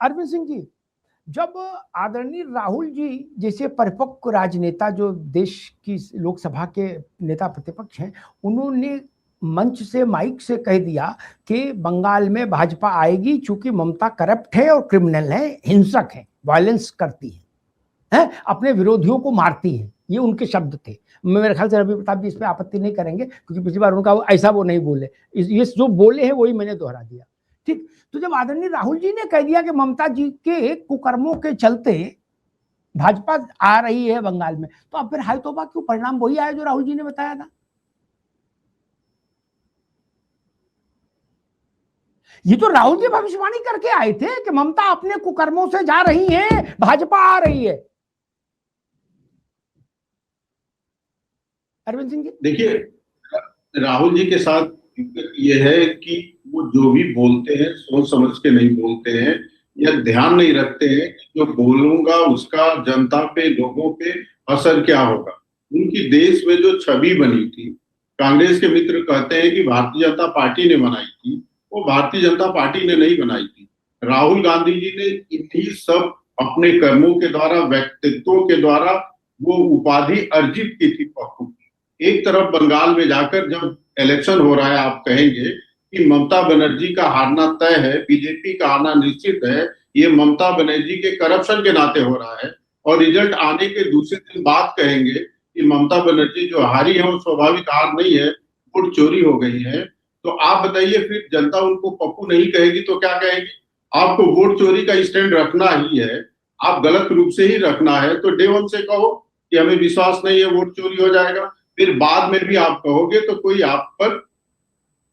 अरविंद सिंह जी, जब आदरणीय राहुल जी जैसे परिपक्व राजनेता जो देश की लोकसभा के नेता प्रतिपक्ष हैं, उन्होंने मंच से माइक से कह दिया कि बंगाल में भाजपा आएगी चूंकि ममता करप्ट है और क्रिमिनल है, हिंसक है, वायलेंस करती है, अपने विरोधियों को मारती है, ये उनके शब्द थे। मेरे ख्याल से रवि प्रताप जी इस पे आपत्ति नहीं करेंगे क्योंकि पिछली बार उनका ऐसा वो नहीं बोले, ये जो बोले हैं वही मैंने दोहरा दिया। ठीक, तो जब आदरणीय राहुल जी ने कह दिया कि ममता जी के कुकर्मों के चलते भाजपा आ रही है बंगाल में, तो अब फिर हाय तौबा क्यों, परिणाम वही आया जो राहुल जी ने बताया था। ये तो राहुल जी भविष्यवाणी करके आए थे कि ममता अपने कुकर्मों से जा रही है, भाजपा आ रही है। अरविंद सिंह जी, देखिए, राहुल जी के साथ ये है कि वो जो भी बोलते हैं सोच समझ के नहीं बोलते हैं, या ध्यान नहीं रखते हैं कि जो बोलूंगा उसका जनता पे, लोगों पे असर क्या होगा। उनकी देश में जो छवि बनी थी, कांग्रेस के मित्र कहते हैं कि भारतीय जनता पार्टी ने बनाई थी, वो भारतीय जनता पार्टी ने नहीं बनाई थी। राहुल गांधी जी ने इन्हीं सब अपने कर्मों के द्वारा, व्यक्तित्वों के द्वारा वो उपाधि अर्जित की थी पप्पू की। एक तरफ बंगाल में जाकर जब इलेक्शन हो रहा है, आप कहेंगे कि ममता बनर्जी का हारना तय है, बीजेपी का आना निश्चित है, ये ममता बनर्जी के करप्शन के नाते हो रहा है, और रिजल्ट आने के दूसरे दिन बाद कहेंगे कि ममता बनर्जी जो हारी है वो स्वाभाविक हार नहीं है, वोट चोरी हो गई है। तो आप बताइए, फिर जनता उनको पप्पू नहीं कहेगी तो क्या कहेगी? आपको वोट चोरी का स्टैंड रखना ही है, आप गलत रूप से ही रखना है, तो डे वन से कहो कि हमें विश्वास नहीं है, वोट चोरी हो जाएगा। फिर बाद में भी आप कहोगे तो कोई आप पर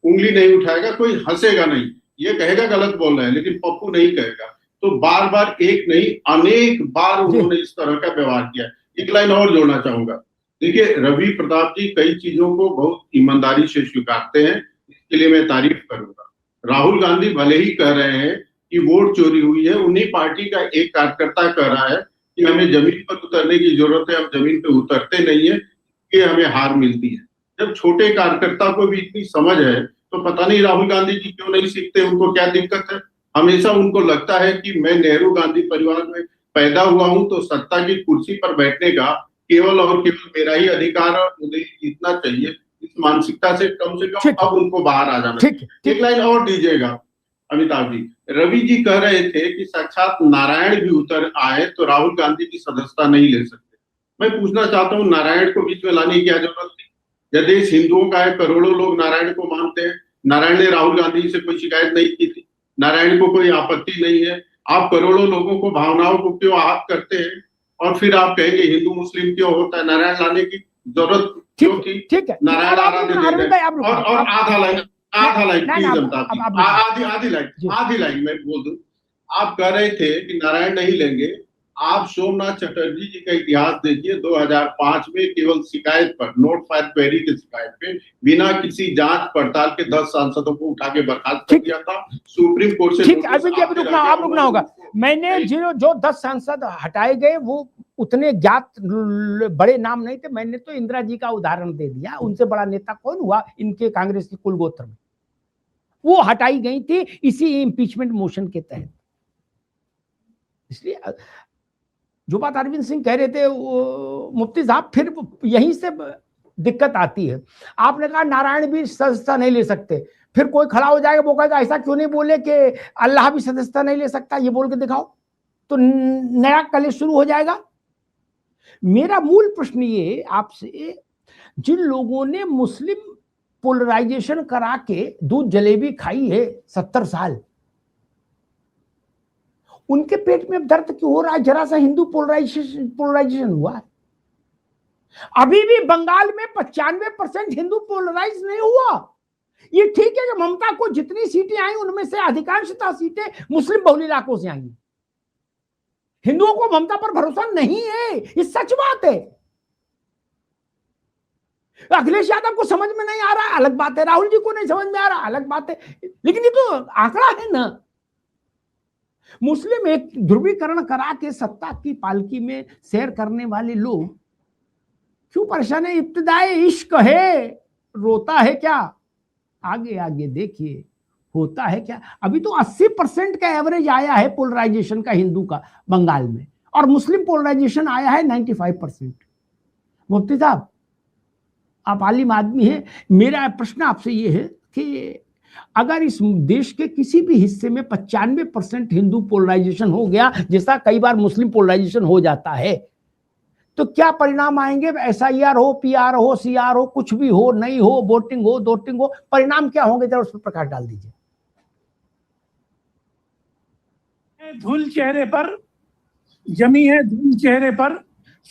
उंगली नहीं उठाएगा, कोई हंसेगा नहीं, ये कहेगा गलत बोल रहे हैं, लेकिन पप्पू नहीं कहेगा। तो बार बार एक नहीं अनेक बार उन्होंने इस तरह का व्यवहार किया। एक लाइन और जोड़ना चाहूंगा। देखिए, रवि प्रताप जी कई चीजों को बहुत ईमानदारी से स्वीकारते हैं, इसके लिए मैं तारीफ करूंगा। राहुल गांधी भले ही कह रहे हैं कि वोट चोरी हुई है, उन्हीं पार्टी का एक कार्यकर्ता कह रहा है कि हमें जमीन पर उतरने की जरूरत है, हम जमीन पर उतरते नहीं है, कि हमें हार मिलती है। जब छोटे कार्यकर्ता को भी इतनी समझ है तो पता नहीं राहुल गांधी जी क्यों नहीं सीखते, उनको क्या दिक्कत है। हमेशा उनको लगता है कि मैं नेहरू गांधी परिवार में पैदा हुआ हूं, तो सत्ता की कुर्सी पर बैठने का केवल और केवल मेरा ही अधिकार है, मुझे जीतना चाहिए। इस मानसिकता से कम अब उनको बाहर आ जाना चाहिए। एक लाइन और दीजिएगा अमिताभ जी। रवि जी कह रहे थे कि साक्षात नारायण भी उतर आए तो राहुल गांधी की सदस्यता नहीं ले सकते। मैं पूछना चाहता हूँ, नारायण को बीच में लाने की क्या जरूरत थी? यह देश हिंदुओं का है, करोड़ों लोग नारायण को मानते हैं। नारायण ने राहुल गांधी से कोई शिकायत नहीं की थी, नारायण को कोई आपत्ति नहीं है। आप करोड़ों लोगों को, भावनाओं को क्यों आहत करते हैं? और फिर आप कहेंगे हिंदू मुस्लिम क्यों होता है? नारायण लाने की जरूरत क्यों थी? नारायण आराध्य देव है। और आधा लाइन प्लीज अमिताभ, आधी लाइन मैं बोल दूं। आप कह रहे थे कि नारायण नहीं लेंगे। आप सोमनाथ चटर्जी जी का इतिहास देखिए, 2005 में केवल शिकायत पर, नोट फायर क्वेरी की शिकायत पे, बिना किसी जांच पड़ताल के 10 सांसदों को उठा के बर्खास्त कर दिया था सुप्रीम कोर्ट से। ठीक, आप रुकना होगा। मैंने जो 10 सांसद हटाए गए वो उतने ज्ञात बड़े नाम नहीं थे। मैंने तो इंदिरा जी का उदाहरण दे दिया, उनसे बड़ा नेता कौन हुआ इनके कांग्रेस की कुलगोत्र में, वो हटाई गई थी इसी इम्पीचमेंट मोशन के तहत। इसलिए जो बात अरविंद सिंह कह रहे थे मुफ्ती साहब, फिर यहीं से दिक्कत आती है। आपने कहा नारायण भी सदस्यता नहीं ले सकते, फिर कोई खड़ा हो जाएगा वो कहेगा ऐसा क्यों नहीं बोले कि अल्लाह भी सदस्यता नहीं ले सकता, ये बोल के दिखाओ, तो नया कलेश शुरू हो जाएगा। मेरा मूल प्रश्न ये आपसे, जिन लोगों ने मुस्लिम पोलराइजेशन करा के दूध जलेबी खाई है 70 साल, उनके पेट में दर्द क्यों हो रहा है? जरा सा हिंदू पोलराइजेशन हुआ है। अभी भी बंगाल में 95% हिंदू पोलराइज नहीं हुआ। ये ठीक है कि ममता को जितनी सीटें आई उनमें से अधिकांशतः सीटें मुस्लिम बहुल इलाकों से आई। हिंदुओं को ममता पर भरोसा नहीं है, ये सच बात है। अखिलेश यादव को समझ में नहीं आ रहा, अलग बात है। राहुल जी को नहीं समझ में आ रहा, अलग बात है। लेकिन ये तो आंकड़ा है ना। मुस्लिम एक ध्रुवीकरण करा के सत्ता की पालकी में सैर करने वाले लोग क्यों परेशान है? इब्तिदाए इश्क है, रोता है क्या? आगे आगे देखिए, होता है क्या? अभी तो 80% का एवरेज आया है पोलराइजेशन का हिंदू का बंगाल में, और मुस्लिम पोलराइजेशन आया है 95%। मुफ्ती साहब, आप आलिम आदमी हैं, मेरा प्रश्न आपसे ये है कि अगर इस देश के किसी भी हिस्से में 95% हिंदू पोलराइजेशन हो गया, जैसा कई बार मुस्लिम पोलराइजेशन हो जाता है, तो क्या परिणाम आएंगे? SIR हो, PR हो, CR हो, कुछ भी हो, नहीं हो, वोटिंग हो, डोटिंग हो, परिणाम क्या होंगे? जरा उस पर प्रकाश डाल दीजिए। धूल चेहरे पर जमी है, धूल चेहरे पर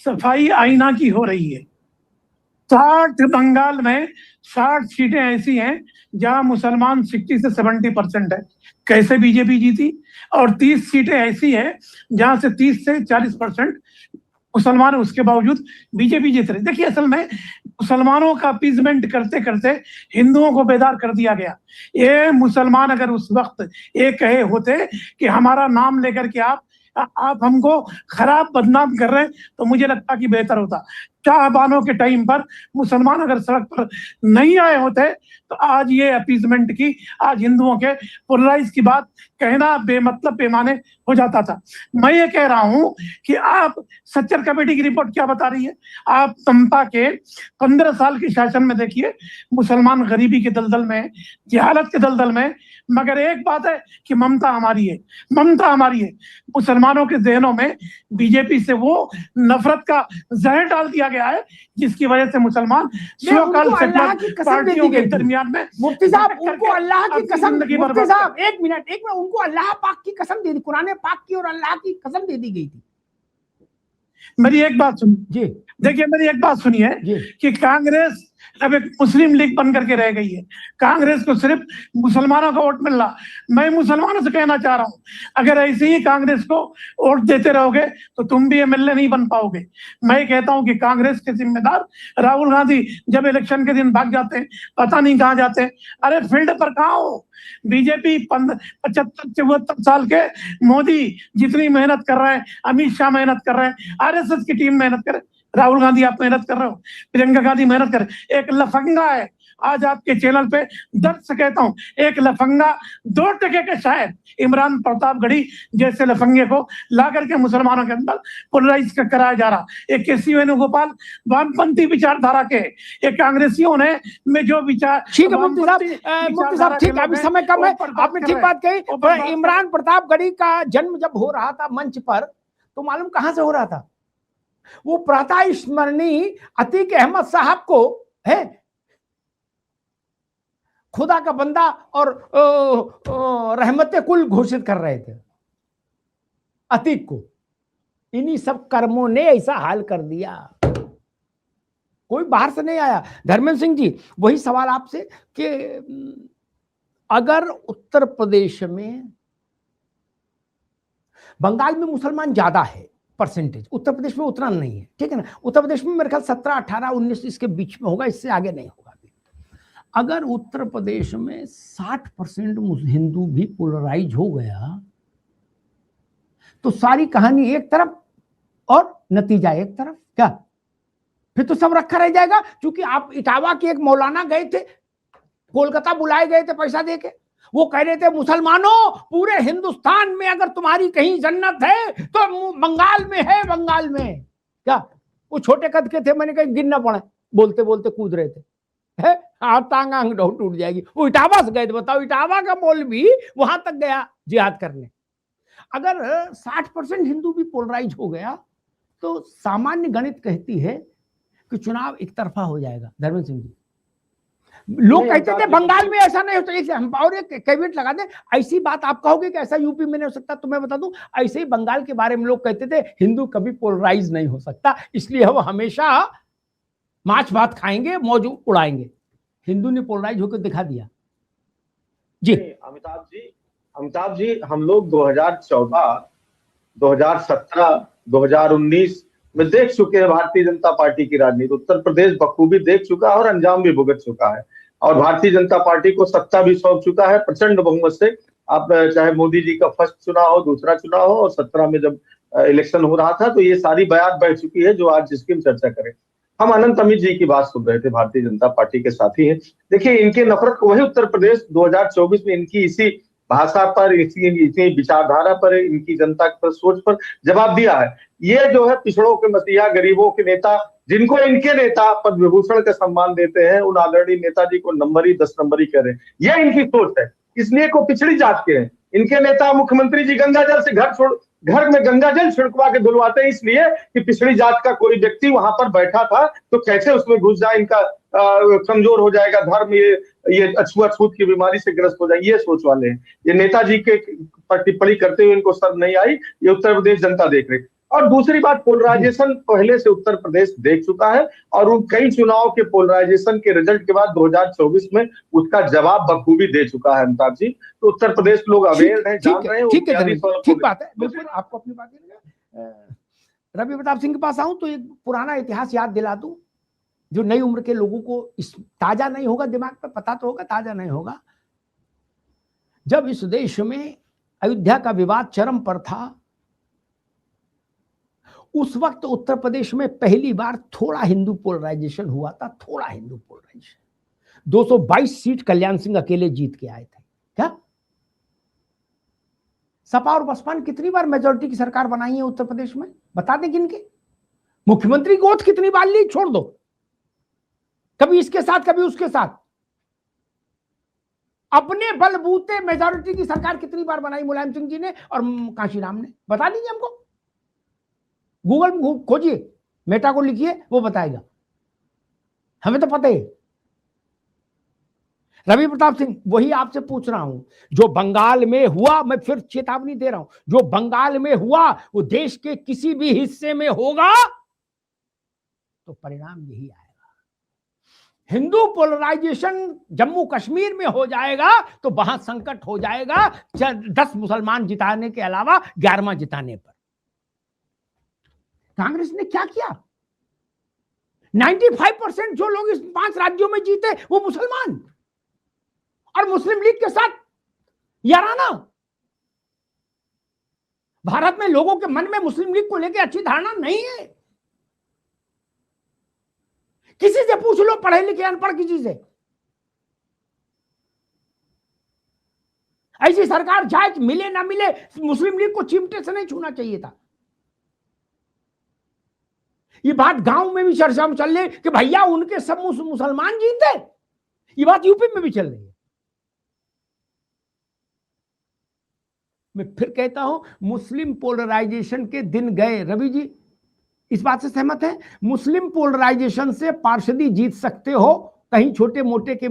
सफाई आईना की हो रही है। 60 बंगाल में 60 सीटें ऐसी हैं जहां मुसलमान 60 से 70% है। कैसे बीजेपी जीती? और 30 सीटें ऐसी हैं जहां से 30 से 40% मुसलमान, उसके बावजूद बीजेपी जीत रही। देखिए, असल में मुसलमानों का अपीजमेंट करते करते हिंदुओं को बेदार कर दिया गया। ये मुसलमान अगर उस वक्त ये कहे होते कि हमारा नाम लेकर के आप हमको खराब बदनाम कर रहे हैं, तो मुझे लगता कि बेहतर होता। शाहबानों के टाइम पर मुसलमान अगर सड़क पर नहीं आए होते तो आज ये अपीजमेंट की, आज हिंदुओं के पोलराइज की बात कहना बेमतलब पैमाने हो जाता था। मैं ये कह रहा हूं कि आप सच्चर कमेटी की रिपोर्ट क्या बता रही है? आप समता के 15 साल के शासन में देखिए, मुसलमान गरीबी के दलदल में, जहालत के दलदल में। मगर एक बात है कि ममता हमारी है, ममता हमारी है। मुसलमानों के जहनों में बीजेपी से वो नफरत का जहर डाल दिया गया है जिसकी वजह से मुसलमान पार्टियों के दरमियान में। मुफ्ती साहब, उनको अल्लाह की कसम, मुफ्ती साहब एक मिनट, उनको अल्लाह पाक की कसम दे दी, कुरान पाक की और अल्लाह की कसम दे दी गई थी। मेरी एक बात सुनिए जी, देखिए मेरी एक बात सुनिए कि कांग्रेस अब एक मुस्लिम लीग बन करके रह गई है। कांग्रेस को सिर्फ मुसलमानों का वोट मिल रहा। मैं मुसलमानों से कहना चाह रहा हूं, अगर ऐसे ही कांग्रेस को वोट देते रहोगे तो तुम भी MLA नहीं बन पाओगे। मैं कहता हूं कि कांग्रेस के जिम्मेदार राहुल गांधी जब इलेक्शन के दिन भाग जाते हैं, पता नहीं कहां जाते हैं। अरे फील्ड पर कहां हो? बीजेपी 75-74 साल के मोदी जितनी मेहनत कर रहे हैं, अमित शाह मेहनत कर रहे हैं, RSS की टीम मेहनत कर रहे हैं, राहुल गांधी आप मेहनत कर रहे हो, प्रियंका गांधी मेहनत कर। एक लफंगा है, आज आपके चैनल पे दर्द से कहता हूं, एक लफंगा 2 टके के शायद इमरान प्रतापगढ़ी जैसे लफंगे को ला करके मुसलमानों के अंदर पोलराइज कराया जा रहा। एक KC वेणुगोपाल वामपंथी विचारधारा के, एक कांग्रेसियों ने में जो विचार। ठीक है मुफ्ती साहब, ठीक है, अभी समय कम है, आपने ठीक बात कही। इमरान प्रतापगढ़ी का जन्म जब हो रहा था मंच पर, तो मालूम कहां से हो रहा था? वो प्रातः स्मरणीय अतीक अहमद साहब को है खुदा का बंदा और रहमत कुल घोषित कर रहे थे अतीक को। इन्हीं सब कर्मों ने ऐसा हाल कर दिया, कोई बाहर से नहीं आया। धर्मेंद्र सिंह जी, वही सवाल आपसे कि अगर उत्तर प्रदेश में, बंगाल में मुसलमान ज्यादा है परसेंटेज, उत्तर प्रदेश में उतना नहीं है, ठीक है ना? उत्तर प्रदेश में मेरे ख्याल 17, 18, 19 इसके बीच में होगा, इससे आगे नहीं होगा। अगर उत्तर प्रदेश में 60% हिंदू भी पोलराइज हो गया तो सारी कहानी एक तरफ और नतीजा एक तरफ। क्या फिर तो सब रखा रह जाएगा? क्योंकि आप इटावा के एक मौलाना गए थे, कोलकाता बुलाए गए थे पैसा देके, वो कह रहे थे मुसलमानों पूरे हिंदुस्तान में अगर तुम्हारी कहीं जन्नत है तो बंगाल में है, बंगाल में। क्या वो छोटे कद के थे, मैंने कहीं गिन ना पड़े, बोलते बोलते कूद रहे थे, है टांग टूट जाएगी। वो इटावा से गए थे, बताओ, इटावा का मौलवी वहां तक गया जिहाद करने। अगर 60% हिंदू भी पोलराइज हो गया तो सामान्य गणित कहती है कि चुनाव एक तरफा हो जाएगा। धर्मेंद्र सिंह जी, लोग कहते थे बंगाल में ऐसा नहीं होता, इसलिए हम और एक कैविएट लगा दें, ऐसी बात आप कहोगे कि ऐसा यूपी में नहीं हो सकता, तो मैं बता दूं ऐसे ही बंगाल के बारे में लोग कहते थे हिंदू कभी पोलराइज नहीं हो सकता, इसलिए हम हमेशा माछ भात खाएंगे, मौज उड़ाएंगे। हिंदू ने पोलराइज होकर दिखा दिया जी। अमिताभ जी, हम लोग 2014, 2017, 2019 में देख चुके हैं भारतीय जनता पार्टी की राजनीति। उत्तर प्रदेश बखूबी देख चुका है और अंजाम भी भुगत चुका है, और भारतीय जनता पार्टी को सत्ता भी सौंप चुका है प्रचंड बहुमत से। आप चाहे मोदी जी का फर्स्ट चुनाव हो, दूसरा चुनाव हो, और 17 में जब इलेक्शन हो रहा था, तो ये सारी बयात बैठ चुकी है जो आज जिसकी हम चर्चा करें। हम अनंत अमित जी की बात सुन रहे थे, भारतीय जनता पार्टी के साथी हैं। देखिए, इनके नफरत को वही उत्तर प्रदेश 2024 में इनकी इसी भाषा पर, इसी विचारधारा पर, इनकी जनता पर सोच पर जवाब दिया है। ये जो है पिछड़ों के मसीहा, गरीबों के नेता, जिनको इनके नेता पद्म विभूषण का सम्मान देते हैं, उन आदरणीय नेताजी को नंबरी 10 नंबरी कह रहे हैं। ये इनकी सोच है, इसलिए को पिछड़ी जात के हैं। इनके नेता मुख्यमंत्री जी गंगा जल से घर में गंगा जल छिड़कवा के धुलवाते हैं, इसलिए कि पिछड़ी जात का कोई व्यक्ति वहां पर बैठा था तो कैसे उसमें घुस जाए, इनका कमजोर हो जाएगा धर्म, ये अछूत की बीमारी से ग्रस्त हो जाए, ये सोच वाले हैं। ये नेताजी के पर टिप्पणी करते हुए इनको शर्म नहीं आई, ये उत्तर प्रदेश जनता देख रही। और दूसरी बात, पोलराइजेशन पहले से उत्तर प्रदेश देख चुका है, और उन कई चुनाव के पोलराइजेशन के रिजल्ट के बाद 2024 में उसका जवाब बखूबी दे चुका है अमिताभ जी। तो उत्तर प्रदेश लोग अवेयर हैं, जान रहे हैं। ठीक बात है, बिल्कुल आपको अपनी बात। रवि प्रताप सिंह के पास आऊं तो एक पुराना इतिहास याद दिला दूं, जो नई उम्र के लोगों को इस ताजा नहीं होगा, दिमाग पे पता तो होगा, ताजा नहीं होगा। जब इस देश में अयोध्या का विवाद चरम पर था, उस वक्त उत्तर प्रदेश में पहली बार थोड़ा हिंदू पोलराइजेशन हुआ था, थोड़ा हिंदू पोलराइजेशन। 222 सीट कल्याण सिंह अकेले जीत के आए थे। क्या सपा और बसपा ने कितनी बार मेजोरिटी की सरकार बनाई है उत्तर प्रदेश में? बता दें किनके? मुख्यमंत्री गोद कितनी बार ली, छोड़ दो, कभी इसके साथ कभी उसके साथ। अपने बलबूते मेजोरिटी की सरकार कितनी बार बनाई मुलायम सिंह जी ने और कांशीराम ने? बता दीजिए हमको, गूगल में खोजिए, मेटा को लिखिए, वो बताएगा, हमें तो पता है। रवि प्रताप सिंह, वही आपसे पूछ रहा हूं, जो बंगाल में हुआ, मैं फिर चेतावनी दे रहा हूं, जो बंगाल में हुआ वो देश के किसी भी हिस्से में होगा तो परिणाम यही आएगा। हिंदू पोलराइजेशन जम्मू कश्मीर में हो जाएगा तो वहां संकट हो जाएगा 10 मुसलमान जिताने के अलावा 11वां जिताने पर। कांग्रेस ने क्या किया? 95% जो लोग इस 5 राज्यों में जीते वो मुसलमान, और मुस्लिम लीग के साथ याराना। भारत में लोगों के मन में मुस्लिम लीग को लेकर अच्छी धारणा नहीं है। किसी से पूछ लो, पढ़े लिखे अनपढ़ किसी से, ऐसी सरकार जाए, मिले ना मिले, मुस्लिम लीग को चिमटे से नहीं छूना चाहिए था। ये बात गांव में भी चर्चा में चल रही कि भैया उनके सब मुसलमान जीते, ये बात यूपी में भी चल रही है। मैं फिर कहता हूं, मुस्लिम पोलराइजेशन के दिन गए। रवि जी इस बात से सहमत है? मुस्लिम पोलराइजेशन से पार्षदी जीत सकते हो, कहीं छोटे मोटे के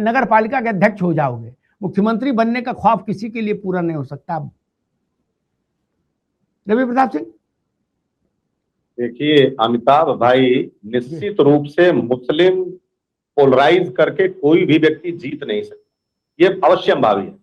नगर पालिका के अध्यक्ष हो जाओगे, मुख्यमंत्री बनने का ख्वाब किसी के लिए पूरा नहीं हो सकता। रवि प्रताप सिंह, देखिए अमिताभ भाई, निश्चित रूप से मुस्लिम पोलराइज करके कोई भी व्यक्ति जीत नहीं सकता, ये अवश्यंभावी है।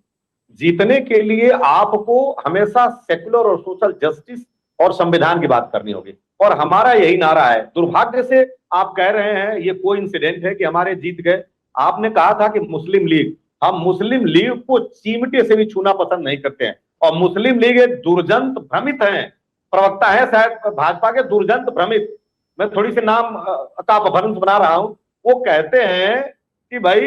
जीतने के लिए आपको हमेशा सेक्युलर और सोशल जस्टिस और संविधान की बात करनी होगी, और हमारा यही नारा है। दुर्भाग्य से आप कह रहे हैं ये कोई इंसिडेंट है कि हमारे जीत गए। आपने कहा था कि मुस्लिम लीग, हम मुस्लिम लीग को चीमटे से भी छूना पसंद नहीं करते हैं, और मुस्लिम लीग एक दुर्जंत भ्रमित है, प्रवक्ता है शायद भाजपा के दुर्जंत भ्रमित, मैं थोड़ी सी नाम का अपभ्रंश बना रहा हूं। वो कहते हैं कि भाई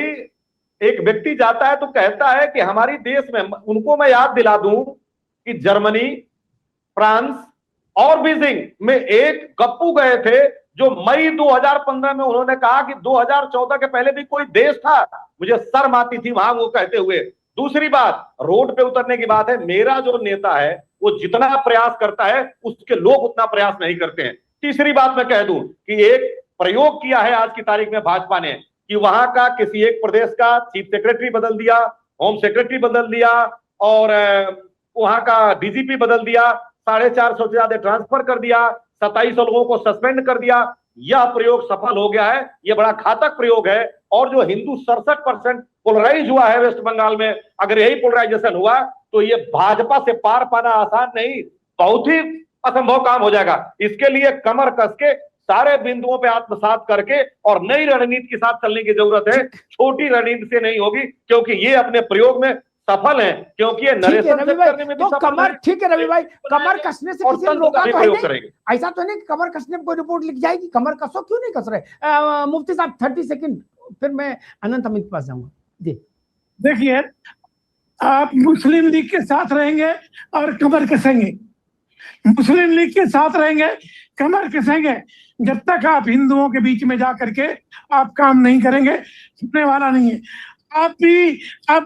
एक व्यक्ति जाता है तो कहता है कि हमारी देश में, उनको मैं याद दिला दूं कि जर्मनी, फ्रांस और बीजिंग में एक गप्पू गए थे जो मई 2015 में उन्होंने कहा कि 2014 के पहले भी कोई देश था, मुझे शर्म आती थी वहां वो कहते हुए। दूसरी बात, रोड पे उतरने की बात है, मेरा जो नेता है वो जितना प्रयास करता है उसके लोग उतना प्रयास नहीं करते हैं। तीसरी बात मैं कह दूं कि एक प्रयोग किया है आज की तारीख में भाजपा ने कि वहां का किसी एक प्रदेश का चीफ सेक्रेटरी बदल दिया, होम सेक्रेटरी बदल दिया, और वहां का डीजीपी बदल दिया, 450 से ज्यादा ट्रांसफर कर दिया, 2700 लोगों को सस्पेंड कर दिया। यह प्रयोग सफल हो गया है, यह बड़ा घातक प्रयोग है। और जो हिंदू 67% पोलराइज हुआ है वेस्ट बंगाल में, अगर यही पोलराइजेशन हुआ तो ये भाजपा से पार पाना आसान नहीं, बहुत ही असंभव काम हो जाएगा। इसके लिए कमर कस के सारे बिंदुओं पे आत्मसात करके और नई रणनीति के साथ चलने की जरूरत है। छोटी रणनीति से नहीं होगी, क्योंकि ये अपने प्रयोग में सफल हैं, क्योंकि ये ठीक है नरेशन रवि सेट भाई, करने में भी तो सफल कमर, हैं। ठीक है रवि भाई, कमर कसने से और किसी ने तंत्र रोका का भी तो है प्रयोग नहीं? करेंगे। ऐसा तो नहीं कि कमर कसने पर कोई रिपोर्ट लिख जाएगी, कमर कसो, क्यों नहीं कस रहे? मुफ्ती साहब 30 सेकंड, फिर मैं अनंत अमित के पास जाऊंगा जी। देखिए, आप मुस्लिम लीग के साथ रहेंगे और कमर कसेंगे, मुस्लिम लीग के साथ रहेंगे, कमर कसेंगे, जब तक आप हिंदुओं के बीच में जा करके आप काम नहीं करेंगे, छुपने वाला नहीं है। आप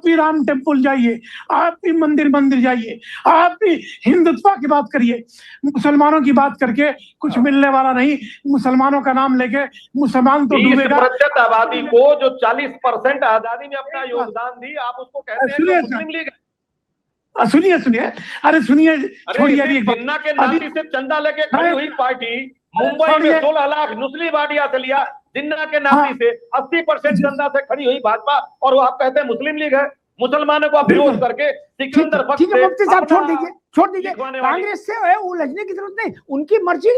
भी राम टेम्पल जाइए, आप भी मंदिर मंदिर जाइए, आप भी हिंदुत्व की बात करिए, मुसलमानों की बात करके कुछ मिलने वाला नहीं। मुसलमानों का नाम लेके मुसलमान तो 20% आबादी को जो 40% आजादी में अपना योगदान दी, आप उसको कहते हैं कि मुस्लिम लीग है। सुनिए सुनिए, अरे सुनिए, छोड़िए अभी एक बात। जिन्ना के नाती से चंदा लेके खड़ी हुई पार्टी मुंबई में 16 लाख मुस्लिम आबादी से लिया, जिन्ना के नाती से 80% चंदा से खड़ी हुई भाजपा, और वो आप कहते हैं मुस्लिम लीग है। मुसलमानों को आप विरोध करके सिकंदर बख्श ठीक है मुफ्ती साहब, छोड़ अपना दीजिए कांग्रेस से है उलझने की जरूरत नहीं, उनकी मर्जी,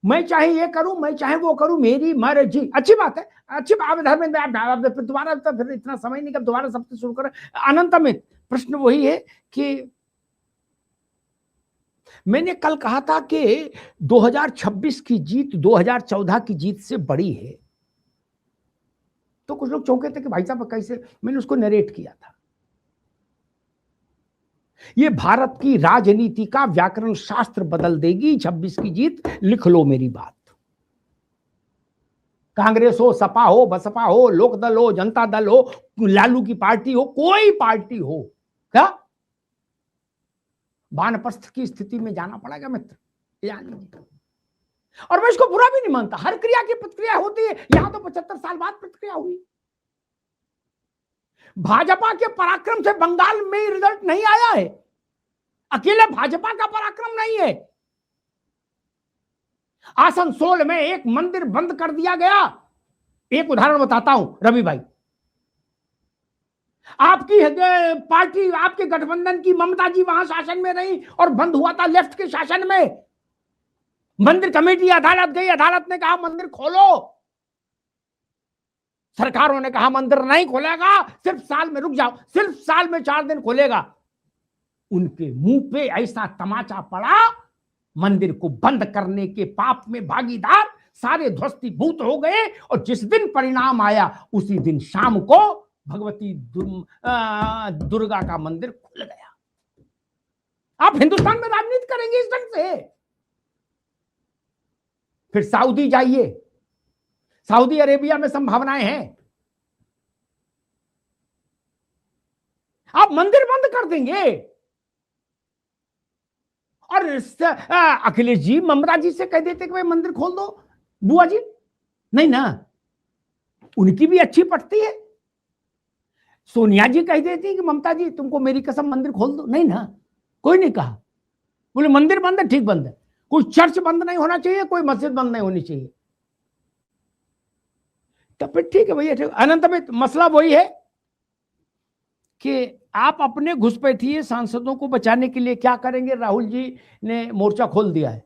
मैं चाहे ये करूं, मैं चाहे वो करूं, मेरी मर्जी। अच्छी बात है, अच्छी बात। धर्मेंद्र आप दोबारा, तो फिर इतना समय नहीं, कब दोबारा सबसे शुरू करें। अनंत अमित, प्रश्न वही है कि मैंने कल कहा था कि 2026 की जीत 2014 की जीत से बड़ी है, तो कुछ लोग चौंके थे कि भाई साहब कैसे, मैंने उसको नरेट किया था। ये भारत की राजनीति का व्याकरण शास्त्र बदल देगी 26 की जीत, लिख लो मेरी बात। कांग्रेस हो, सपा हो, बसपा हो, लोकदल हो, जनता दल हो, लालू की पार्टी हो, कोई पार्टी हो, क्या वानप्रस्थ की स्थिति में जाना पड़ेगा मित्र, जान लीजिए। और मैं इसको बुरा भी नहीं मानता, हर क्रिया की प्रतिक्रिया होती है। यहां तो 75 साल बाद प्रतिक्रिया हुई। भाजपा के पराक्रम से बंगाल में रिजल्ट नहीं आया है, अकेले भाजपा का पराक्रम नहीं है। आसनसोल में एक मंदिर बंद कर दिया गया। एक उदाहरण बताता हूं रवि भाई, आपकी पार्टी, आपके गठबंधन की ममता जी वहां शासन में रही और बंद हुआ था लेफ्ट के शासन में। मंदिर कमेटी अदालत गई, अदालत ने कहा मंदिर खोलो, सरकारों ने कहा मंदिर नहीं खोलेगा, सिर्फ साल में रुक जाओ, सिर्फ साल में 4 दिन खोलेगा। उनके मुंह पे ऐसा तमाचा पड़ा, मंदिर को बंद करने के पाप में भागीदार सारे ध्वस्तीभूत हो गए। और जिस दिन परिणाम आया उसी दिन शाम को भगवती दुर्गा का मंदिर खुल गया। आप हिंदुस्तान में राजनीति करेंगे इस ढंग से? फिर सऊदी जाइए, सऊदी अरेबिया में संभावनाएं हैं, आप मंदिर बंद कर देंगे। और अखिलेश जी ममता जी से कह देते कि भाई मंदिर खोल दो, बुआ जी नहीं ना, उनकी भी अच्छी पटती है। सोनिया जी कह देती कि ममता जी तुमको मेरी कसम मंदिर खोल दो, नहीं ना, कोई नहीं कहा। बोले मंदिर बंद है, ठीक बंद है, कोई चर्च बंद नहीं होना चाहिए, कोई मस्जिद बंद नहीं होनी चाहिए। तो फिर ठीक है भैया। अनंत में मसला वही है कि आप अपने घुसपैठिए सांसदों को बचाने के लिए क्या करेंगे? राहुल जी ने मोर्चा खोल दिया है।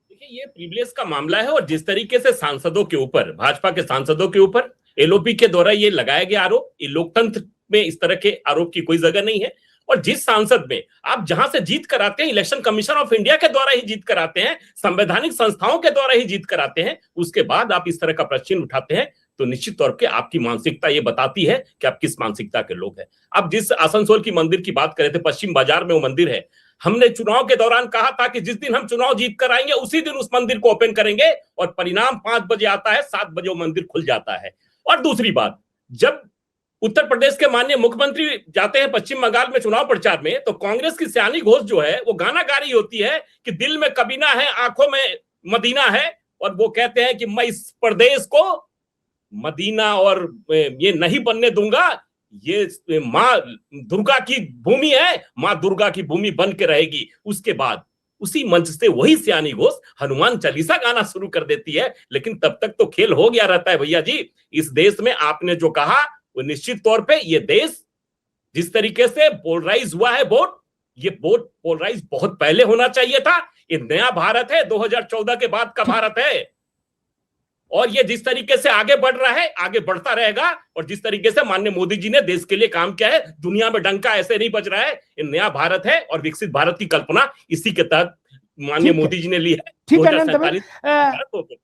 देखिए, ये प्रिविलेज का मामला है, और जिस तरीके से सांसदों के ऊपर, भाजपा के सांसदों के ऊपर एलओपी के द्वारा ये लगाया गया आरोप, ये लोकतंत्र में इस तरह के आरोप की कोई जगह नहीं है। और जिस सांसद में आप जहां से जीत कराते हैं, इलेक्शन कमीशन ऑफ इंडिया के द्वारा ही जीत कराते हैं, संवैधानिक संस्थाओं के द्वारा ही जीत कराते हैं, उसके बाद आप इस तरह का प्रश्न उठाते हैं, तो निश्चित तौर पे आपकी मानसिकता ये बताती है कि आप किस मानसिकता के लोग हैं। अब जिस आसनसोल की मंदिर की बात कर रहे थे, पश्चिम बाजार में वो मंदिर है, हमने चुनाव के दौरान कहा था कि जिस दिन हम चुनाव जीत कर आएंगे उसी दिन उस मंदिर को ओपन करेंगे, और परिणाम 5 बजे आता है, 7 बजे वो मंदिर खुल जाता है। और दूसरी बात, जब उत्तर प्रदेश के माननीय मुख्यमंत्री जाते हैं पश्चिम बंगाल में चुनाव प्रचार में, तो कांग्रेस की सियानी घोष जो है वो गाना गा रही होती है कि दिल में कबीना है, आंखों में मदीना है, और वो कहते हैं कि मैं इस प्रदेश को मदीना और ये नहीं बनने दूंगा, ये माँ दुर्गा की भूमि है, माँ दुर्गा की भूमि बन के रहेगी। उसके बाद उसी मंच से वही सियानी घोष हनुमान चालीसा गाना शुरू कर देती है। लेकिन तब तक तो खेल हो गया रहता है भैया जी। इस देश में आपने जो कहा वो निश्चित तौर पे ये देश जिस तरीके से पोलराइज हुआ है वोट, ये वोट पोलराइज बहुत पहले होना चाहिए था। ये नया भारत है, 2014 के बाद का भारत है। और ये जिस तरीके से आगे बढ़ रहा है आगे बढ़ता रहेगा। और जिस तरीके से माननीय मोदी जी ने देश के लिए काम किया है, दुनिया में डंका ऐसे नहीं बज रहा है। ये नया भारत है और विकसित भारत की कल्पना इसी के तहत माननीय मोदी जी ने ली है। ठीक है 2047 अनंत भाई,